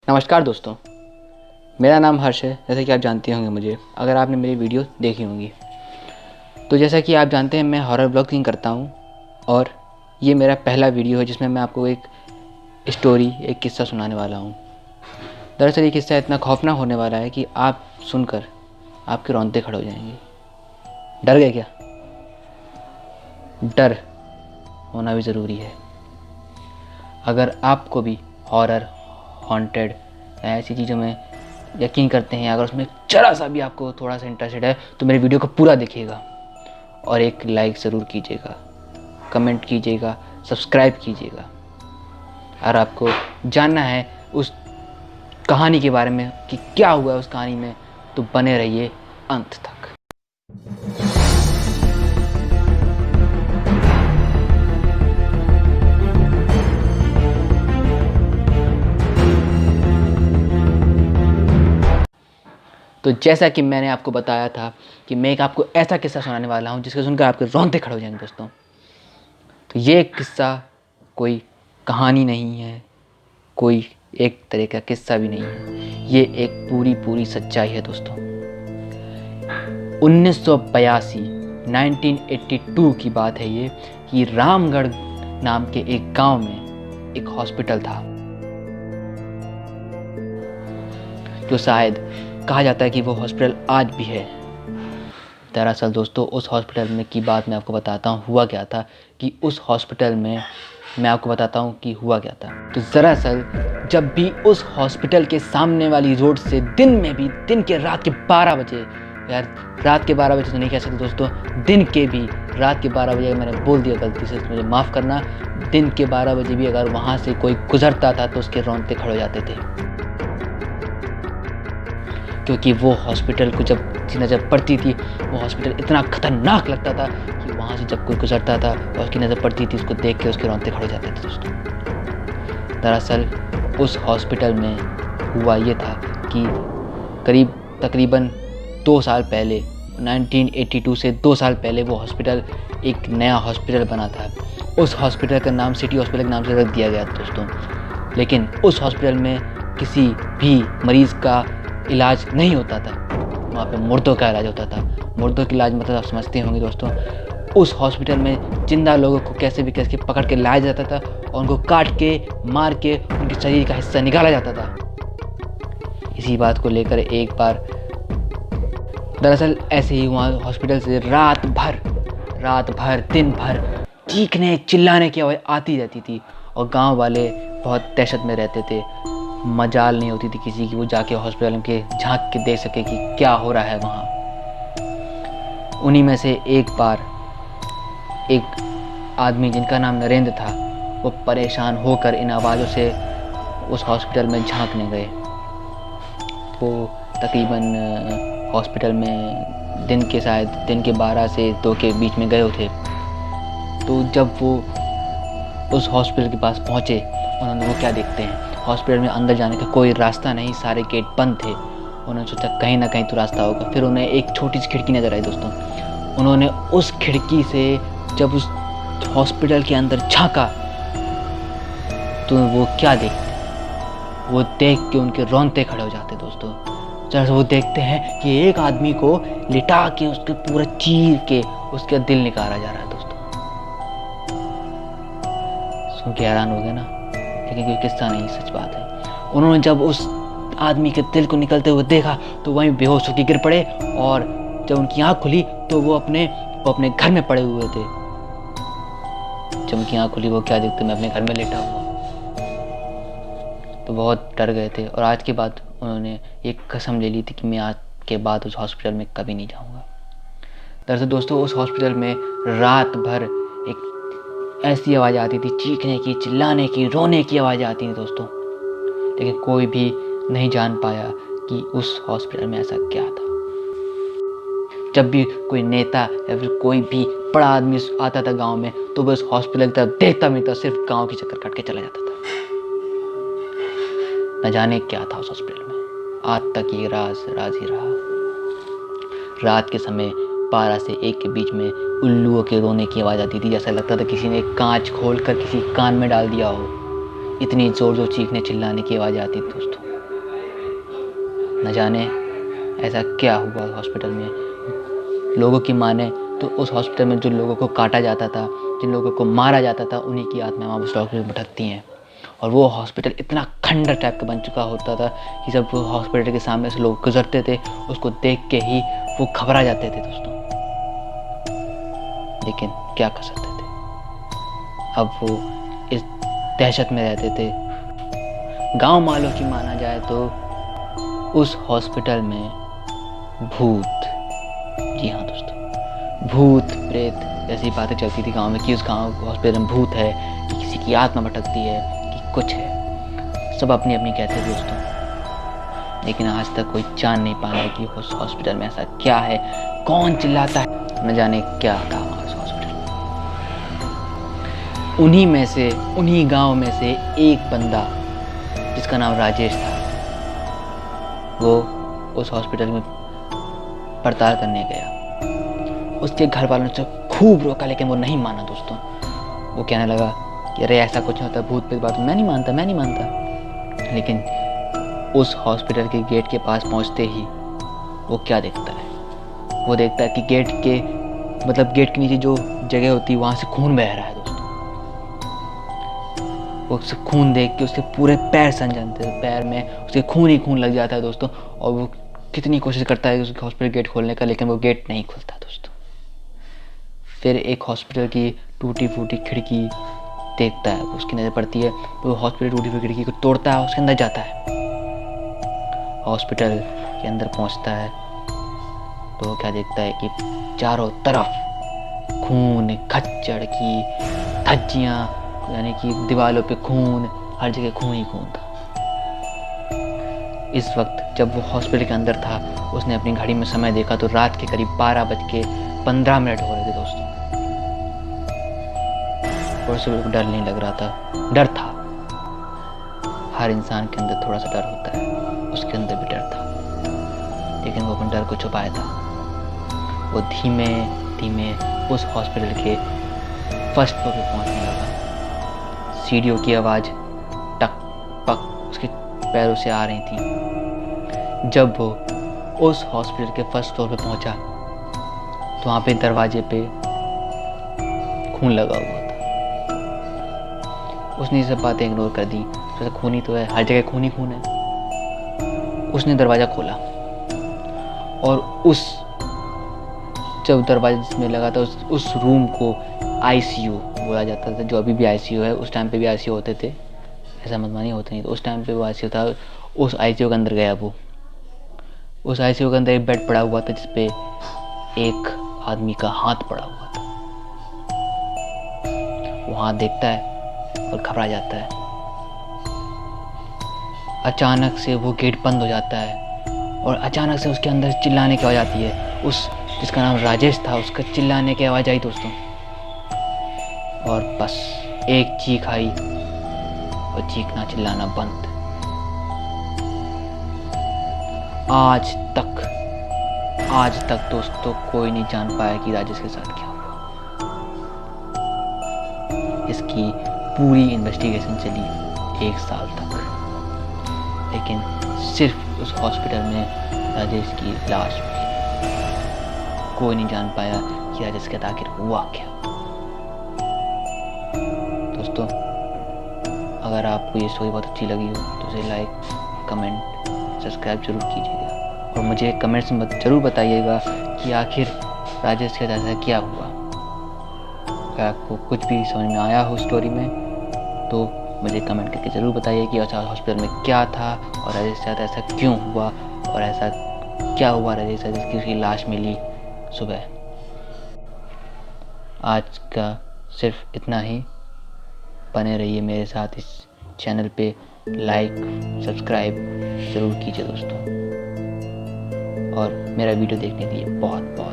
नमस्कार दोस्तों, मेरा नाम हर्ष है। जैसे कि आप जानते होंगे मुझे, अगर आपने मेरी वीडियो देखी होंगी। तो जैसा कि आप जानते हैं, मैं हॉरर ब्लॉगिंग करता हूं और ये मेरा पहला वीडियो है जिसमें मैं आपको एक स्टोरी, एक किस्सा सुनाने वाला हूं। दरअसल ये किस्सा इतना खौफनाक होने वाला है कि आप सुनकर आपके रोंगटे खड़े हो जाएंगे। डर गए क्या? डर होना भी ज़रूरी है। अगर आपको भी हॉरर, हॉन्टेड ऐसी चीज़ों में यकीन करते हैं, अगर उसमें जरा सा भी आपको थोड़ा सा इंटरेस्टेड है तो मेरे वीडियो को पूरा देखिएगा और एक लाइक ज़रूर कीजिएगा, कमेंट कीजिएगा, सब्सक्राइब कीजिएगा। और आपको जानना है उस कहानी के बारे में कि क्या हुआ उस कहानी में, तो बने रहिए अंत तक। तो जैसा कि मैंने आपको बताया था कि मैं एक आपको ऐसा किस्सा सुनाने वाला हूँ जिसको सुनकर आपके रोंगटे खड़े हो जाएंगे दोस्तों। तो ये किस्सा कोई कहानी नहीं है, कोई एक तरह का किस्सा भी नहीं है, ये एक पूरी सच्चाई है दोस्तों। 1982 की बात है ये कि रामगढ़ नाम के एक गांव में एक हॉस्पिटल था, जो शायद कहा जाता है कि वो हॉस्पिटल आज भी है। दरअसल दोस्तों, उस हॉस्पिटल में की बात मैं आपको बताता हूँ हुआ क्या था। कि उस हॉस्पिटल में मैं आपको बताता हूँ कि हुआ क्या था। तो दरअसल जब भी उस हॉस्पिटल के सामने वाली रोड से दिन के रात के 12 बजे, यार रात के 12 बजे तो नहीं कह सकते दोस्तों, दिन के भी रात के 12 बजे, अगर मैंने बोल दिया गलती से तो मुझे माफ़ करना, दिन के 12 बजे भी अगर वहाँ से कोई गुजरता था तो उसके रोंगटे खड़े हो जाते थे। क्योंकि वो हॉस्पिटल को जब नज़र पड़ती थी, वो हॉस्पिटल इतना खतरनाक लगता था कि वहाँ से जब कोई गुजरता था और उसकी नज़र पड़ती थी, उसको देख के उसके रोंगटे खड़े हो जाते थे दोस्तों। दरअसल उस हॉस्पिटल में हुआ ये था कि तकरीबन 2 साल पहले, 1982 से 2 साल पहले वो हॉस्पिटल एक नया हॉस्पिटल बना था। उस हॉस्पिटल का नाम सिटी हॉस्पिटल के नाम से रख दिया गया था दोस्तों। लेकिन उस हॉस्पिटल में किसी भी मरीज़ का इलाज नहीं होता था, वहाँ पे मुर्दों का इलाज होता था। मुर्दों का इलाज मतलब आप समझते होंगे दोस्तों, उस हॉस्पिटल में जिंदा लोगों को कैसे भी कैसे पकड़ के लाया जाता था और उनको काट के, मार के उनके शरीर का हिस्सा निकाला जाता था। इसी बात को लेकर एक बार दरअसल ऐसे ही वहाँ हॉस्पिटल से रात भर दिन भर चीखने चिल्लाने की आवाज़ आती रहती थी और गांव वाले बहुत दहशत में रहते थे। मजाल नहीं होती थी किसी की वो जाके हॉस्पिटल के झांक के देख सके कि क्या हो रहा है वहाँ। उन्हीं में से एक बार एक आदमी जिनका नाम नरेंद्र था, वो परेशान होकर इन आवाज़ों से उस हॉस्पिटल में झांकने गए। वो तकरीबन हॉस्पिटल में दिन के 12 से 2 के बीच में गए थे। तो जब वो उस हॉस्पिटल के पास पहुँचे, उन्होंने वो क्या देखते हैं, हॉस्पिटल में अंदर जाने का कोई रास्ता नहीं, सारे गेट बंद थे। उन्होंने सोचा कहीं ना कहीं तो रास्ता होगा। फिर उन्हें एक छोटी सी खिड़की नज़र आई दोस्तों। उन्होंने उस खिड़की से जब उस हॉस्पिटल के अंदर झांका तो वो क्या देखते, वो देख के उनके रोंगटे खड़े हो जाते दोस्तों। जैसे वो देखते हैं कि एक आदमी को लिटा के उसके पूरा चीर के उसका दिल निकाला जा रहा है दोस्तों। सुन के हैरान हो गए ना, लेकिन कोई किस्सा नहीं, सच बात है। उन्होंने जब उस आदमी के दिल को निकलते हुए देखा तो वहीं बेहोश होकर गिर पड़े और जब उनकी आँख खुली तो वो अपने घर में पड़े हुए थे। जब उनकी आँख खुली वो क्या देखते, मैं अपने घर में लेटा हुआ। तो बहुत डर गए थे और आज के बाद उन्होंने एक कसम ले ली थी कि मैं आज के बाद उस हॉस्पिटल में कभी नहीं जाऊँगा। दरअसल दोस्तों, उस हॉस्पिटल में रात भर एक ऐसी आवाज़ आती थी, चीखने की, चिल्लाने की, रोने की आवाज़ आती थी दोस्तों। लेकिन कोई भी नहीं जान पाया कि उस हॉस्पिटल में ऐसा क्या था। जब भी कोई नेता या फिर कोई भी बड़ा आदमी आता था गांव में तो वो उस हॉस्पिटल की तरफ देखता नहीं था, सिर्फ गांव की चक्कर काट के चला जाता था। न जाने क्या था उस हॉस्पिटल में, आज तक ये राज ही रहा। रात के समय 12 से 1 के बीच में उल्लुओं के रोने की आवाज़ आती थी, जैसा लगता था किसी ने कांच खोलकर किसी कान में डाल दिया हो। इतनी जोर चीखने चिल्लाने की आवाज़ आती थी दोस्तों। न जाने ऐसा क्या हुआ हॉस्पिटल में। लोगों की माने तो उस हॉस्पिटल में जो लोगों को काटा जाता था, जिन लोगों को मारा जाता था, उन्हीं की आत्माएं वहाँ उस हॉस्पिटल में भटकती हैं। और वो हॉस्पिटल इतना खंडर टाइप का बन चुका होता था कि जब वो हॉस्पिटल के सामने से लोग गुजरते थे, उसको देख के ही वो घबरा जाते थे दोस्तों। लेकिन क्या कर सकते थे, अब वो इस दहशत में रहते थे। गांव वालों की माना जाए तो उस हॉस्पिटल में भूत, जी हाँ दोस्तों, भूत प्रेत ऐसी बातें चलती थी गांव में कि उस गांव हॉस्पिटल में भूत है, कि किसी की आत्मा भटकती है, कि कुछ है। सब अपनी अपनी कहते हैं दोस्तों। लेकिन आज तक कोई जान नहीं पाया कि उस हॉस्पिटल में ऐसा क्या है, कौन चिल्लाता है, न जाने क्या था उस हॉस्पिटल में। उन्हीं गांव में से एक बंदा जिसका नाम राजेश था, वो उस हॉस्पिटल में पड़ताल करने गया। उसके घर वालों ने खूब रोका, लेकिन वो नहीं माना दोस्तों। वो कहने लगा कि अरे ऐसा कुछ नहीं होता, भूत प्रेत बात मैं नहीं मानता। लेकिन उस हॉस्पिटल के गेट के पास पहुंचते ही वो क्या देखता है, वो देखता है कि गेट के नीचे जो जगह होती है वहाँ से खून बह रहा है दोस्तों। वो उससे खून देख के उसके पूरे पैर सन जाते हैं, पैर में उसके खून ही खून लग जाता है दोस्तों। और वो कितनी कोशिश करता है उसके हॉस्पिटल गेट खोलने का, लेकिन वो गेट नहीं खुलता दोस्तों। फिर एक हॉस्पिटल की टूटी फूटी खिड़की देखता है, उसकी नज़र पड़ती है, तो वो हॉस्पिटल टूटी फूटी खिड़की को तोड़ता है, उसके अंदर जाता है। हॉस्पिटल के अंदर पहुंचता है तो वो क्या देखता है कि चारों तरफ खून, खच्चड़ की धज्जियाँ, यानी कि दीवारों पे खून, हर जगह खून ही खून था। इस वक्त जब वो हॉस्पिटल के अंदर था, उसने अपनी घड़ी में समय देखा तो रात के करीब 12:15 हो रहे थे दोस्तों। और उसे डर नहीं लग रहा था, डर था। हर इंसान के अंदर थोड़ा सा डर होता है, उसके अंदर भी डर था, लेकिन वो अपने डर को छुपाया था। वो धीमे धीमे उस हॉस्पिटल के फर्स्ट फ्लोर पे पहुंचने लगा। सीढ़ियों की आवाज़ टक पक उसके पैरों से आ रही थी। जब वो उस हॉस्पिटल के फर्स्ट फ्लोर पे पहुंचा तो वहाँ पे दरवाजे पे खून लगा हुआ था। उसने ये सब बातें इग्नोर कर दी, तो खून ही तो है, हर जगह खून ही खून है। उसने दरवाज़ा खोला और जब दरवाजा जिसमें लगा था उस रूम को आईसीयू बोला जाता था, जो अभी भी आईसीयू है। उस टाइम पे भी आईसीयू होते थे, ऐसा मत मानिए होते नहीं, तो उस टाइम पे वो आईसीयू था। उस आईसीयू के अंदर गया वो। उस आईसीयू के अंदर एक बेड पड़ा हुआ था जिसपे एक आदमी का हाथ पड़ा हुआ था। वो हाथ देखता है और घबरा जाता है। अचानक से वो गेट बंद हो जाता है और अचानक से उसके अंदर चिल्लाने की आवाज़ आती है। उस जिसका नाम राजेश था, उसका चिल्लाने की आवाज़ आई दोस्तों। और बस एक चीख आई और चीखना चिल्लाना बंद। आज तक दोस्तों कोई नहीं जान पाया कि राजेश के साथ क्या हुआ। इसकी पूरी इन्वेस्टिगेशन चली 1 साल तक, लेकिन सिर्फ उस हॉस्पिटल में राजेश की लाश मिली। कोई नहीं जान पाया कि राजेश के साथ आखिर हुआ क्या। दोस्तों, अगर आपको ये स्टोरी बहुत अच्छी लगी हो तो उसे लाइक, कमेंट, सब्सक्राइब जरूर कीजिएगा। और मुझे कमेंट्स में ज़रूर बताइएगा कि आखिर राजेश के साथ ऐसा क्या हुआ। अगर आपको कुछ भी समझ में आया हो स्टोरी में तो मुझे कमेंट करके ज़रूर बताइए कि अच्छा हॉस्पिटल में क्या था और राजेश के साथ ऐसा क्यों हुआ और ऐसा क्या हुआ राजेश के साथ, उसकी लाश मिली सुबह। आज का सिर्फ इतना ही। बने रहिए मेरे साथ इस चैनल पे, लाइक सब्सक्राइब ज़रूर कीजिए दोस्तों, और मेरा वीडियो देखने के लिए बहुत बहुत